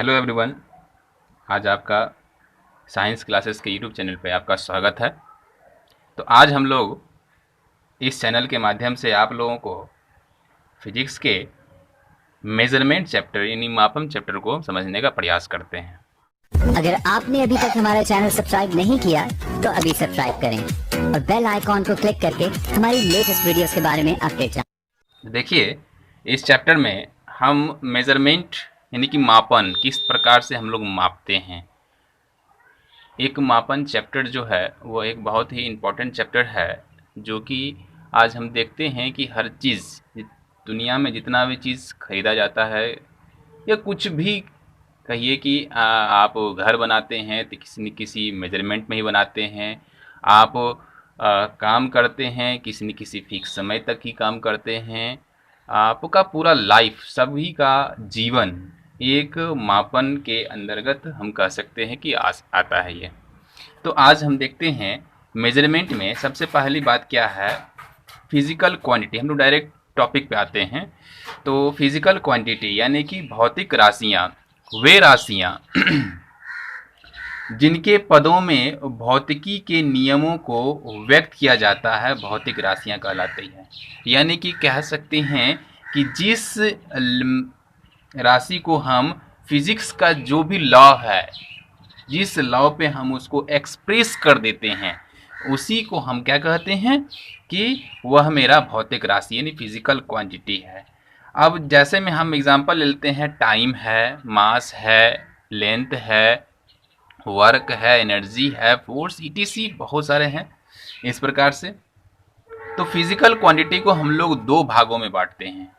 Hello everyone. आज आपका science classes के यूट्यूब चैनल पे आपका स्वागत है। तो आज हम लोग इस चैनल के माध्यम से आप लोगों को फिजिक्स के मेजरमेंट चैप्टर यानी मापन चैप्टर को समझने का प्रयास करते हैं। अगर आपने अभी तक हमारा चैनल सब्सक्राइब नहीं किया तो अभी सब्सक्राइब करें और बेल आइकॉन को क्लिक करके हमारी लेटेस्ट वीडियोस के बारे में अपडेट जानें। देखिए, इस चैप्टर में हम मेजरमेंट यानी कि मापन किस प्रकार से हम लोग मापते हैं। एक मापन चैप्टर जो है वो एक बहुत ही इम्पोर्टेंट चैप्टर है, जो कि आज हम देखते हैं कि हर चीज़ दुनिया में जितना भी चीज़ खरीदा जाता है या कुछ भी कहिए कि आप घर बनाते हैं तो किसी न किसी मेजरमेंट में ही बनाते हैं। आप काम करते हैं किसी न किसी फिक्स समय तक ही काम करते हैं। आपका पूरा लाइफ सभी का जीवन एक मापन के अंतर्गत हम कह सकते हैं कि आता है ये। तो आज हम देखते हैं मेजरमेंट में सबसे पहली बात क्या है, फिजिकल क्वांटिटी। हम लोग डायरेक्ट टॉपिक पे आते हैं। तो फिजिकल क्वांटिटी यानी कि भौतिक राशियाँ, वे राशियाँ जिनके पदों में भौतिकी के नियमों को व्यक्त किया जाता है, भौतिक राशियाँ कहलाती हैं। यानी कि कह सकते हैं कि जिस राशि को हम फिजिक्स का जो भी लॉ है, जिस लॉ पे हम उसको एक्सप्रेस कर देते हैं, उसी को हम क्या कहते हैं कि वह मेरा भौतिक राशि यानी फिजिकल क्वांटिटी है। अब जैसे में हम एग्जांपल लेते हैं, टाइम है, मास है, लेंथ है, वर्क है, एनर्जी है, फोर्स, ईटीसी बहुत सारे हैं इस प्रकार से। तो फिजिकल क्वांटिटी को हम लोग दो भागों में बांटते हैं।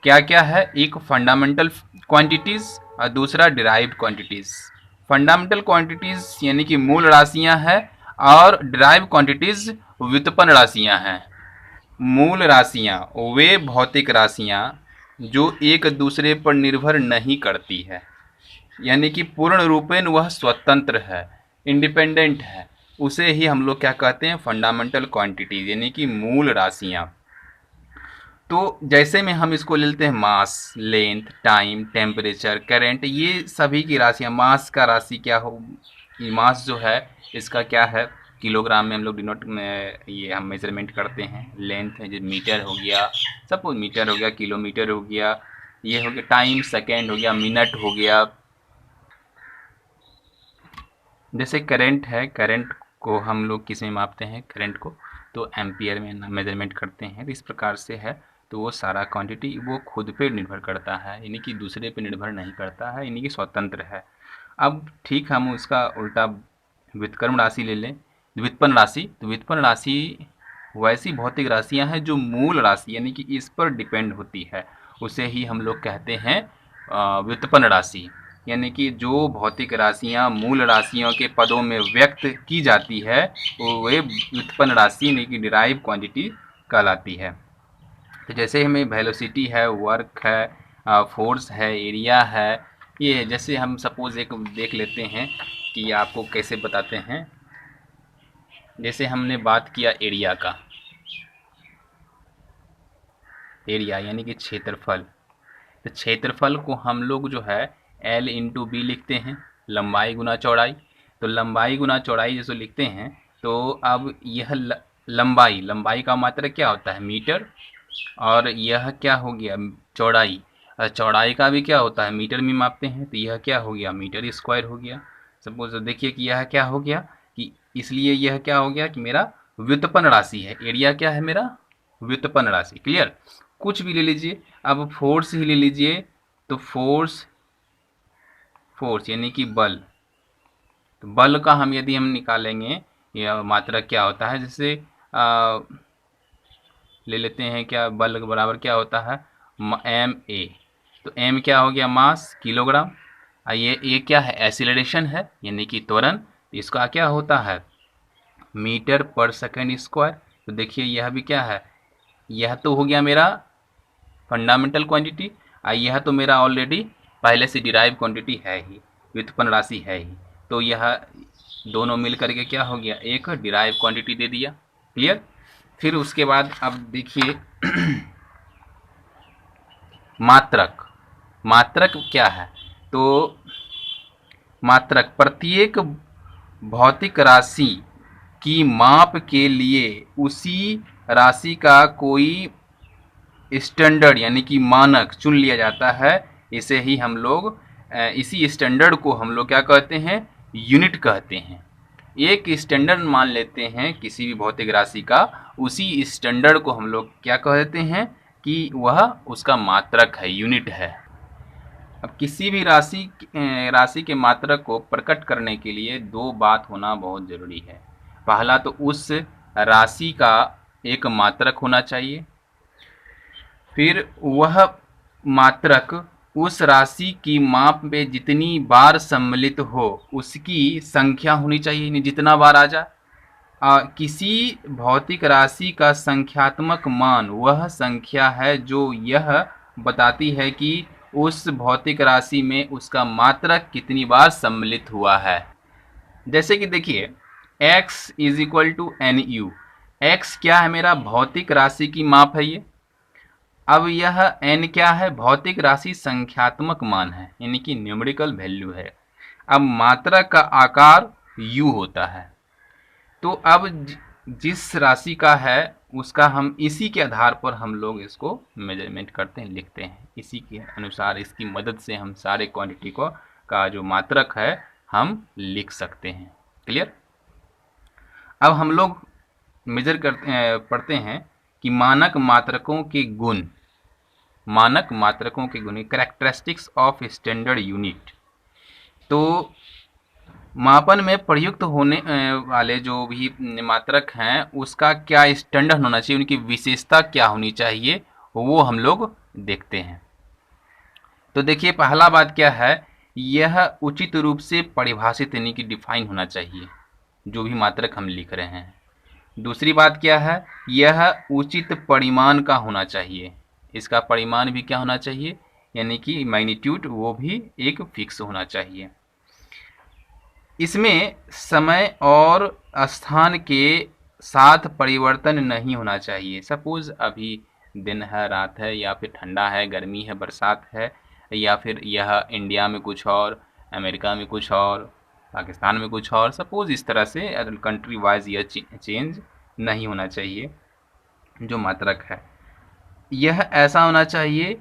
क्या क्या है? एक फंडामेंटल क्वांटिटीज और दूसरा डिराइव्ड क्वांटिटीज। फंडामेंटल क्वांटिटीज यानी कि मूल राशियां हैं और डिराइव्ड क्वांटिटीज व्युत्पन्न राशियां हैं। मूल राशियां वे भौतिक राशियां जो एक दूसरे पर निर्भर नहीं करती है, यानी कि पूर्ण रूपेण वह स्वतंत्र है, इंडिपेंडेंट है। उसे ही हम लोग क्या कहते हैं? फंडामेंटल क्वांटिटीज यानी कि मूल राशियां। तो जैसे में हम इसको ले लेते हैं, मास, लेंथ, टाइम, टेम्परेचर, करंट, ये सभी की राशियाँ। मास का राशि क्या हो, ये मास जो है इसका क्या है, किलोग्राम में हम लोग डिनोट में ये हम मेजरमेंट करते हैं। लेंथ है जो मीटर हो गया, सपोज मीटर हो गया, किलोमीटर हो गया, ये हो गया। टाइम सेकेंड हो गया, मिनट हो गया। जैसे करंट है, करंट को हम लोग किस में मापते हैं? करंट को तो एम्पियर में मेजरमेंट करते हैं। तो इस प्रकार से है। तो वो सारा क्वांटिटी वो खुद पे निर्भर करता है, यानी कि दूसरे पे निर्भर नहीं करता है, यानी कि स्वतंत्र है। अब ठीक, हम उसका उल्टा व्युत्क्रम राशि ले लें, व्युत्पन्न राशि। तो व्युत्पन्न राशि वैसी भौतिक राशियां हैं जो मूल राशि यानी कि इस पर डिपेंड होती है, उसे ही हम लोग कहते हैं व्युत्पन्न राशि। यानी कि जो भौतिक राशियां मूल राशियों के पदों में व्यक्त की जाती है वो वे व्युत्पन्न राशि यानी कि डिराइव क्वांटिटी कहलाती है। तो जैसे हमें वेलोसिटी है, वर्क है, फोर्स है, एरिया है, ये है। जैसे हम सपोज एक देख लेते हैं कि आपको कैसे बताते हैं। जैसे हमने बात किया एरिया का, एरिया यानी कि क्षेत्रफल। तो क्षेत्रफल को हम लोग जो है L इंटू बी लिखते हैं, लंबाई गुना चौड़ाई। तो लंबाई गुना चौड़ाई जैसे लिखते हैं, तो अब यह लंबाई, लंबाई का मात्रक क्या होता है? मीटर। और यह क्या हो गया? चौड़ाई। चौड़ाई का भी क्या होता है? मीटर में मापते हैं। तो यह क्या हो गया? मीटर स्क्वायर हो गया। सपोज देखिए कि यह क्या हो गया कि इसलिए यह क्या हो गया कि मेरा व्युत्पन्न राशि है। एरिया क्या है? मेरा व्युत्पन्न राशि। क्लियर? कुछ भी ले लीजिए, अब फोर्स ही ले लीजिए। तो फोर्स, फोर्स यानी कि बल। तो बल का हम यदि हम निकालेंगे, यह मात्रा क्या होता है? जैसे ले लेते हैं, क्या बल के बराबर क्या होता है? M A. तो एम क्या हो गया? Mass, kilogram. ये क्या है? एक्सीलरेशन है यानी कि त्वरण। इसका क्या होता है? मीटर पर सेकंड स्क्वायर। तो देखिए यह भी क्या है? यह तो हो गया मेरा फंडामेंटल क्वांटिटी, यह तो मेरा ऑलरेडी पहले से डिराइव क्वांटिटी है ही, व्युत्पन्न राशि है ही। तो यह दोनों मिल करके क्या हो गया? एक डिराइव क्वांटिटी दे दिया। क्लियर? फिर उसके बाद अब देखिए मात्रक। मात्रक क्या है? तो मात्रक प्रत्येक भौतिक राशि की माप के लिए उसी राशि का कोई स्टैंडर्ड यानी कि मानक चुन लिया जाता है। इसे ही हम लोग इसी स्टैंडर्ड को हम लोग क्या कहते हैं, यूनिट कहते हैं। एक स्टैंडर्ड मान लेते हैं किसी भी भौतिक राशि का, उसी स्टैंडर्ड को हम लोग क्या कहते हैं कि वह उसका मात्रक है, यूनिट है। अब किसी भी राशि के मात्रक को प्रकट करने के लिए दो बात होना बहुत ज़रूरी है। पहला तो उस राशि का एक मात्रक होना चाहिए, फिर वह मात्रक उस राशि की माप में जितनी बार सम्मिलित हो उसकी संख्या होनी चाहिए, नहीं जितना बार आ जाए। किसी भौतिक राशि का संख्यात्मक मान वह संख्या है जो यह बताती है कि उस भौतिक राशि में उसका मात्रक कितनी बार सम्मिलित हुआ है। जैसे कि देखिए x is equal to NU। x क्या है, मेरा भौतिक राशि की माप है ये। अब यह n क्या है, भौतिक राशि संख्यात्मक मान है, यानी कि न्यूमेरिकल वैल्यू है। अब मात्रक का आकार u होता है। तो अब जिस राशि का है उसका हम इसी के आधार पर हम लोग इसको मेजरमेंट करते हैं, लिखते हैं। इसी के अनुसार इसकी मदद से हम सारे क्वांटिटी को का जो मात्रक है हम लिख सकते हैं। क्लियर। अब हम लोग मेजर करते पढ़ते हैं कि मानक मात्रकों के गुण, कैरेक्टरिस्टिक्स ऑफ स्टैंडर्ड यूनिट। तो मापन में प्रयुक्त होने वाले जो भी मात्रक हैं उसका क्या स्टैंडर्ड होना चाहिए, उनकी विशेषता क्या होनी चाहिए, वो हम लोग देखते हैं। तो देखिए पहला बात क्या है, यह उचित रूप से परिभाषित यानी कि डिफाइन होना चाहिए जो भी मात्रक हम लिख रहे हैं। दूसरी बात क्या है, यह उचित परिमाण का होना चाहिए। इसका परिमाण भी क्या होना चाहिए, यानी कि मैग्नीट्यूड, वो भी एक फिक्स होना चाहिए। इसमें समय और स्थान के साथ परिवर्तन नहीं होना चाहिए। सपोज अभी दिन है, रात है, या फिर ठंडा है, गर्मी है, बरसात है, या फिर यह इंडिया में कुछ और, अमेरिका में कुछ और, पाकिस्तान में कुछ और। सपोज इस तरह से कंट्री वाइज यह चेंज नहीं होना चाहिए। जो मात्रक है यह ऐसा होना चाहिए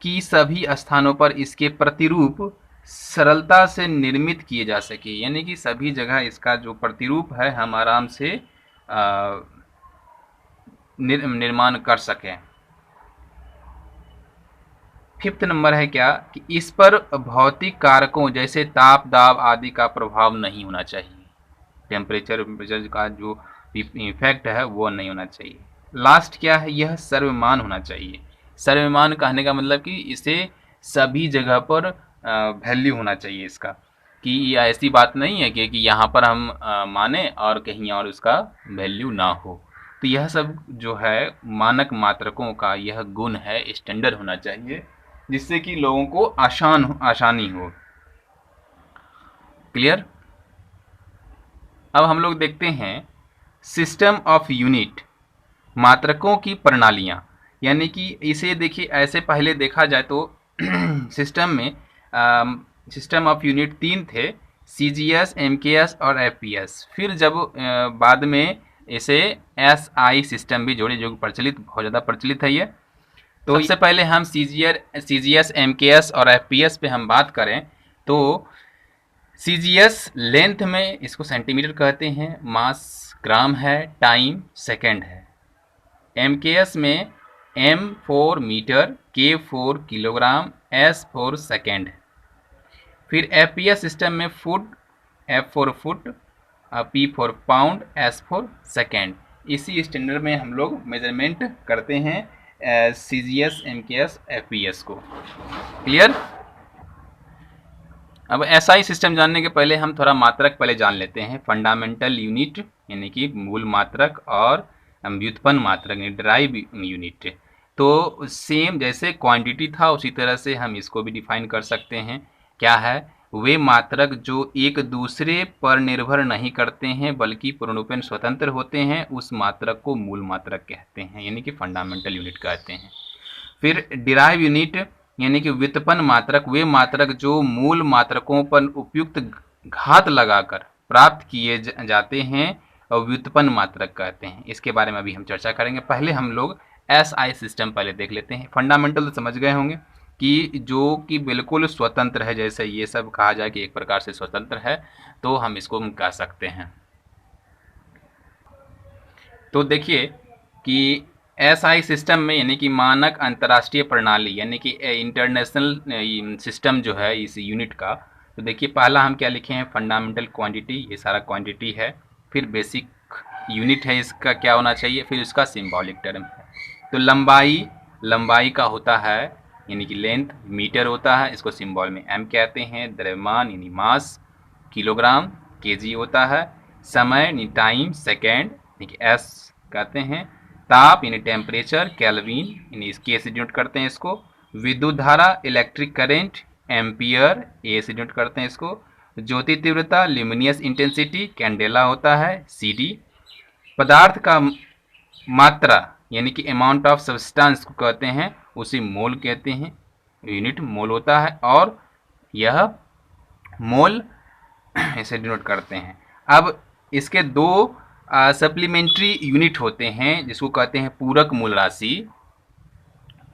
कि सभी स्थानों पर इसके प्रतिरूप सरलता से निर्मित किए जा सके, यानी कि सभी जगह इसका जो प्रतिरूप है हम आराम से निर्माण कर सकें। फिफ्थ नंबर है क्या कि इस पर भौतिक कारकों जैसे ताप, दाब आदि का प्रभाव नहीं होना चाहिए। टेम्परेचर का जो इफेक्ट है वो नहीं होना चाहिए। लास्ट क्या है, यह सर्वमान्य होना चाहिए। सर्वमान्य कहने का मतलब कि इसे सभी जगह पर वैल्यू होना चाहिए इसका, कि यह ऐसी बात नहीं है कि यहाँ पर हम माने और कहीं और उसका वैल्यू ना हो। तो यह सब जो है मानक मात्रकों का यह गुण है, स्टैंडर्ड होना चाहिए, जिससे कि लोगों को आसानी हो। क्लियर। अब हम लोग देखते हैं सिस्टम ऑफ यूनिट, मात्रकों की प्रणालियाँ। यानी कि इसे देखिए ऐसे पहले देखा जाए तो सिस्टम में सिस्टम ऑफ यूनिट 3 थे, CGS, MKS और FPS। फिर जब बाद में इसे SI सिस्टम भी जोड़े, जो प्रचलित, बहुत ज़्यादा प्रचलित है ये। तो सबसे पहले हम CGS, MKS और FPS पे हम बात करें तो CGS लेंथ में इसको सेंटीमीटर कहते हैं, मास ग्राम है, टाइम सेकंड है। MKS में M 4 metre, K 4 kilogram, S 4 second. फिर FPS सिस्टम में foot, F 4 foot, P 4 pound, S 4 second. इसी स्टैंडर्ड में हम लोग मेजरमेंट करते हैं CGS, MKS, FPS को। क्लियर। अब SI सिस्टम जानने के पहले हम थोड़ा मात्रक पहले जान लेते हैं। फंडामेंटल यूनिट यानी कि मूल मात्रक, और व्युत्पन्न मात्रक यानी ड्राइव यूनिट। तो सेम जैसे क्वांटिटी था उसी तरह से हम इसको भी डिफाइन कर सकते हैं। क्या है, वे मात्रक जो एक दूसरे पर निर्भर नहीं करते हैं बल्कि पूर्णरूपेण स्वतंत्र होते हैं, उस मात्रक को मूल मात्रक कहते हैं, यानी कि फंडामेंटल यूनिट कहते हैं। फिर डिराइव यूनिट यानी कि व्युत्पन्न मात्रक वे मात्रक जो मूल मात्रकों पर उपयुक्त घात लगाकर प्राप्त किए जाते हैं और व्युत्पन्न मात्रक कहते हैं। इसके बारे में अभी हम चर्चा करेंगे। पहले हम लोग SI सिस्टम पहले देख लेते हैं। फंडामेंटल तो समझ गए होंगे कि जो कि बिल्कुल स्वतंत्र है, जैसे ये सब कहा जाए कि एक प्रकार से स्वतंत्र है, तो हम इसको कह सकते हैं। तो देखिए कि SI सिस्टम में यानी कि मानक अंतर्राष्ट्रीय प्रणाली यानी कि इंटरनेशनल सिस्टम जो है इस यूनिट का, तो देखिए पहला हम क्या लिखे हैं, फंडामेंटल क्वांटिटी, ये सारा क्वांटिटी है। फिर बेसिक यूनिट है, इसका क्या होना चाहिए, फिर इसका सिंबॉलिक टर्म है। तो लंबाई का होता है यानी कि लेंथ, मीटर होता है, इसको सिंबल में m कहते हैं। द्रव्यमान यानी मास, किलोग्राम, केजी होता है। समय यानी टाइम, सेकेंड यानी कि s कहते हैं। ताप यानी टेम्परेचर, केल्विन यानी इसके से डिनोट करते हैं इसको। विद्युत धारा, इलेक्ट्रिक करंट, एम्पियर, ए से डिनोट करते हैं इसको। ज्योति तीव्रता, ल्यूमिनियस इंटेंसिटी, कैंडेला होता है, CD। पदार्थ का मात्रा यानी कि अमाउंट ऑफ सब्सटेंस को कहते हैं, उसे मोल कहते हैं, यूनिट मोल होता है। और यह मोल इसे डिनोट करते हैं। अब इसके दो सप्लीमेंट्री यूनिट होते हैं जिसको कहते हैं पूरक मूल राशि।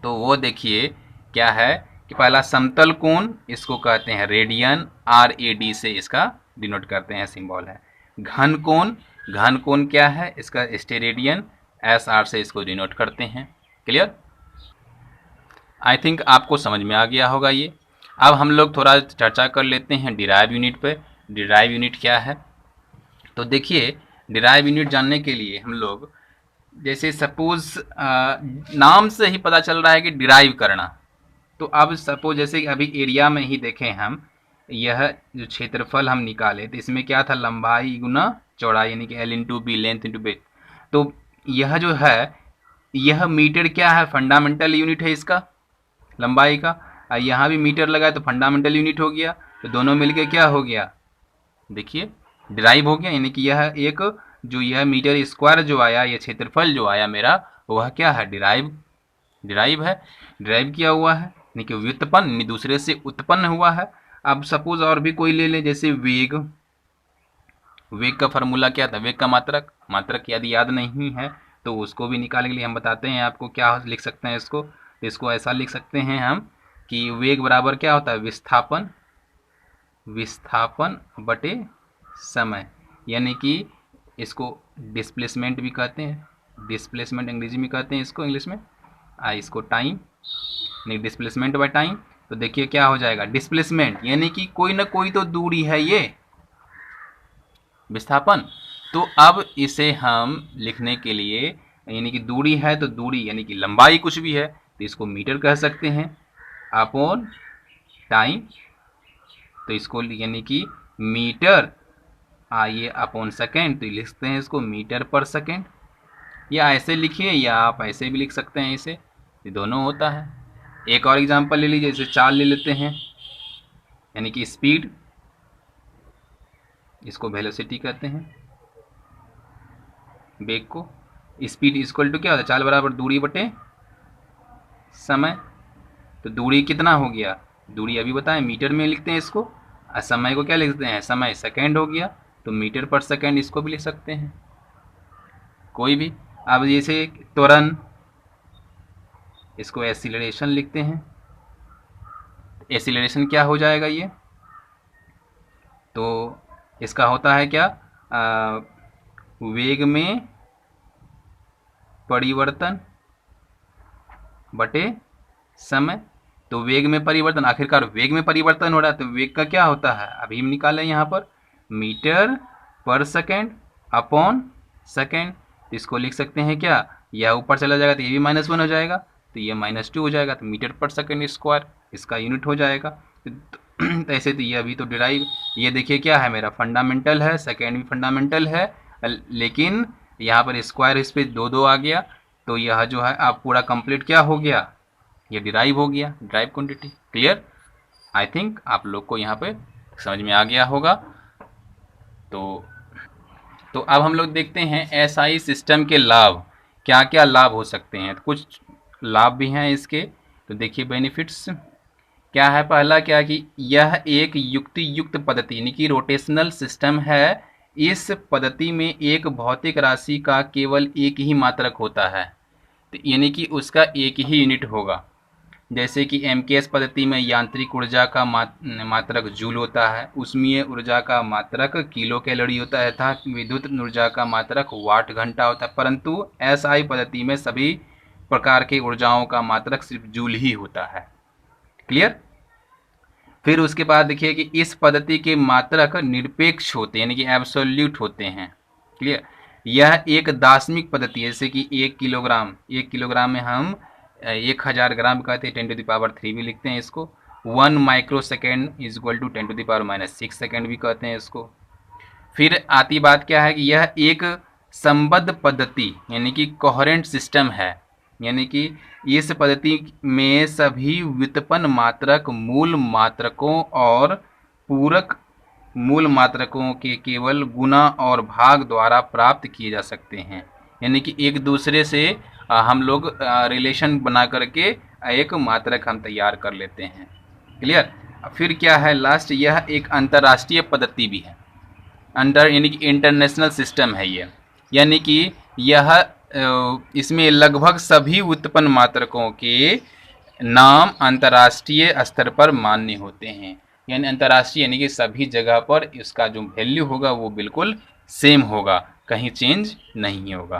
तो वो देखिए क्या है कि पहला समतल कोण, इसको कहते हैं रेडियन, RAD से इसका डिनोट करते हैं, सिंबल है। घन कोण क्या है, इसका स्टेरेडियन, SR से इसको डिनोट करते हैं। क्लियर? आई थिंक आपको समझ में आ गया होगा ये। अब हम लोग थोड़ा चर्चा कर लेते हैं डिराइव यूनिट पे। डिराइव यूनिट क्या है, तो देखिए डिराइव यूनिट जानने के लिए हम लोग, जैसे सपोज नाम से ही पता चल रहा है कि डिराइव करना, तो अब सपोज जैसे अभी एरिया में ही देखें हम, यह जो क्षेत्रफल हम निकाले तो इसमें क्या था, लंबाई गुना चौड़ाई यानी कि L into B, length into breadth. तो यह जो है, यह मीटर क्या है, फंडामेंटल यूनिट है इसका, लंबाई का। यहाँ भी मीटर लगा है तो फंडामेंटल यूनिट हो गया, तो दोनों मिलके क्या हो गया, देखिए डिराइव हो गया। यानी कि यह एक जो यह मीटर स्क्वायर जो आया, यह क्षेत्रफल जो आया मेरा, वह क्या है, डिराइव है, डिराइव किया हुआ है, यानी कि व्युत्पन्न, दूसरे से उत्पन्न हुआ है। अब सपोज और भी कोई ले लें, जैसे वेग का फार्मूला क्या था, वेग का मात्रक यदि याद नहीं है तो उसको भी निकालने के लिए हम बताते हैं आपको क्या लिख सकते हैं इसको। तो इसको ऐसा लिख सकते हैं हम कि वेग बराबर क्या होता है, विस्थापन बटे समय, यानी कि इसको डिस्प्लेसमेंट भी कहते हैं, डिस्प्लेसमेंट अंग्रेजी में कहते हैं इसको, इंग्लिश में इसको टाइम, यानी डिस्प्लेसमेंट बाय टाइम। तो देखिए क्या हो जाएगा, डिस्प्लेसमेंट यानी कि कोई ना कोई तो दूरी है, ये विस्थापन। तो अब इसे हम लिखने के लिए, यानी कि दूरी है तो दूरी यानी कि लंबाई कुछ भी है तो इसको मीटर कह सकते हैं, अपॉन टाइम। तो इसको यानी कि मीटर आइए अपॉन सेकेंड, तो लिखते हैं इसको मीटर पर सेकेंड, या ऐसे लिखिए या आप ऐसे भी लिख सकते हैं इसे, ये दोनों होता है। एक और एग्जांपल ले लीजिए, जैसे चाल ले लेते हैं, यानी कि स्पीड, इसको वेलोसिटी कहते हैं, वेग को। स्पीड इक्वल टू क्या होता है, चाल बराबर दूरी बटे समय। तो दूरी कितना हो गया, दूरी अभी बताएं, मीटर में लिखते हैं इसको, और समय को क्या लिखते हैं, समय सेकेंड हो गया, तो मीटर पर सेकेंड इसको भी लिख सकते हैं कोई भी। अब जैसे त्वरण, इसको एक्सीलरेशन लिखते हैं, एक्सीलरेशन क्या हो जाएगा ये, तो इसका होता है क्या, वेग में परिवर्तन बटे समय। तो वेग में परिवर्तन, आखिरकार वेग में परिवर्तन हो रहा है, तो वेग का क्या होता है, अभी हम निकालें यहाँ पर, मीटर पर सेकेंड अपॉन सेकेंड। तो इसको लिख सकते हैं क्या, यह ऊपर चला जाएगा तो ये भी -1 हो जाएगा, तो ये -2 हो जाएगा, तो मीटर पर सेकेंड स्क्वायर इसका यूनिट हो जाएगा। तो ऐसे तो ये अभी तो डिराइव, ये देखिए क्या है, मेरा फंडामेंटल है, सेकेंड भी फंडामेंटल है, लेकिन यहाँ पर स्क्वायर इस पर 2 आ गया, तो यह जो है आप पूरा कंप्लीट क्या हो गया, ये डिराइव हो गया, derive quantity. Clear? I think आप लोग को यहाँ पे समझ में आ गया होगा। तो अब हम लोग देखते हैं SI सिस्टम के लाभ, क्या क्या लाभ हो सकते हैं। तो कुछ लाभ भी हैं इसके, तो देखिए बेनिफिट्स, क्या है पहला, क्या कि यह एक युक्ति युक्त पद्धति यानी कि रोटेशनल सिस्टम है। इस पद्धति में एक भौतिक राशि का केवल एक ही मात्रक होता है, तो यानी कि उसका एक ही यूनिट होगा। जैसे कि एमकेएस पद्धति में यांत्रिक ऊर्जा का मात्रक जूल होता है, ऊष्मीय ऊर्जा का मात्रक किलो कैलोरी होता है तथा विद्युत ऊर्जा का मात्रक वाट घंटा होता है। परंतु एसआई पद्धति में सभी प्रकार के ऊर्जाओं का मात्रक सिर्फ जूल ही होता है। क्लियर। फिर उसके बाद देखिए कि इस पद्धति के मात्रक निरपेक्ष होते हैं यानी कि एब्सोल्यूट होते हैं। क्लियर। यह एक दार्शनिक पद्धति है, जैसे कि 1 किलोग्राम में हम 1000 ग्राम कहते हैं, 10⁻³ भी लिखते हैं इसको। 1 microsecond is equal to 10⁻⁻6 second भी कहते हैं इसको। फिर आती बात क्या है कि यह एक संबद्ध पद्धति यानी कि कोहेरेंट सिस्टम है, यानी कि इस पद्धति में सभी व्युत्पन्न मात्रक मूल मात्रकों और पूरक मूल मात्रकों के केवल गुणा और भाग द्वारा प्राप्त किए जा सकते हैं, यानी कि एक दूसरे से हम लोग रिलेशन बना करके एक मात्रक हम तैयार कर लेते हैं। क्लियर। फिर क्या है लास्ट, यह एक अंतर्राष्ट्रीय पद्धति भी है, यानी कि इंटरनेशनल सिस्टम है ये, यानी कि यह इसमें लगभग सभी व्युत्पन्न मात्रकों के नाम अंतर्राष्ट्रीय स्तर पर मान्य होते हैं। यानी अंतर्राष्ट्रीय यानी कि सभी जगह पर इसका जो वैल्यू होगा वो बिल्कुल सेम होगा, कहीं चेंज नहीं होगा।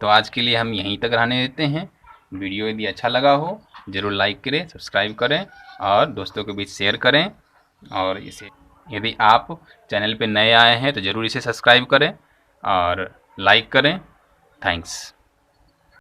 तो आज के लिए हम यहीं तक रहने देते हैं। वीडियो यदि अच्छा लगा हो ज़रूर लाइक करें, सब्सक्राइब करें और दोस्तों के बीच शेयर करें। और इसे यदि आप चैनल पे नए आए हैं तो ज़रूर इसे सब्सक्राइब करें और लाइक करें। थैंक्स।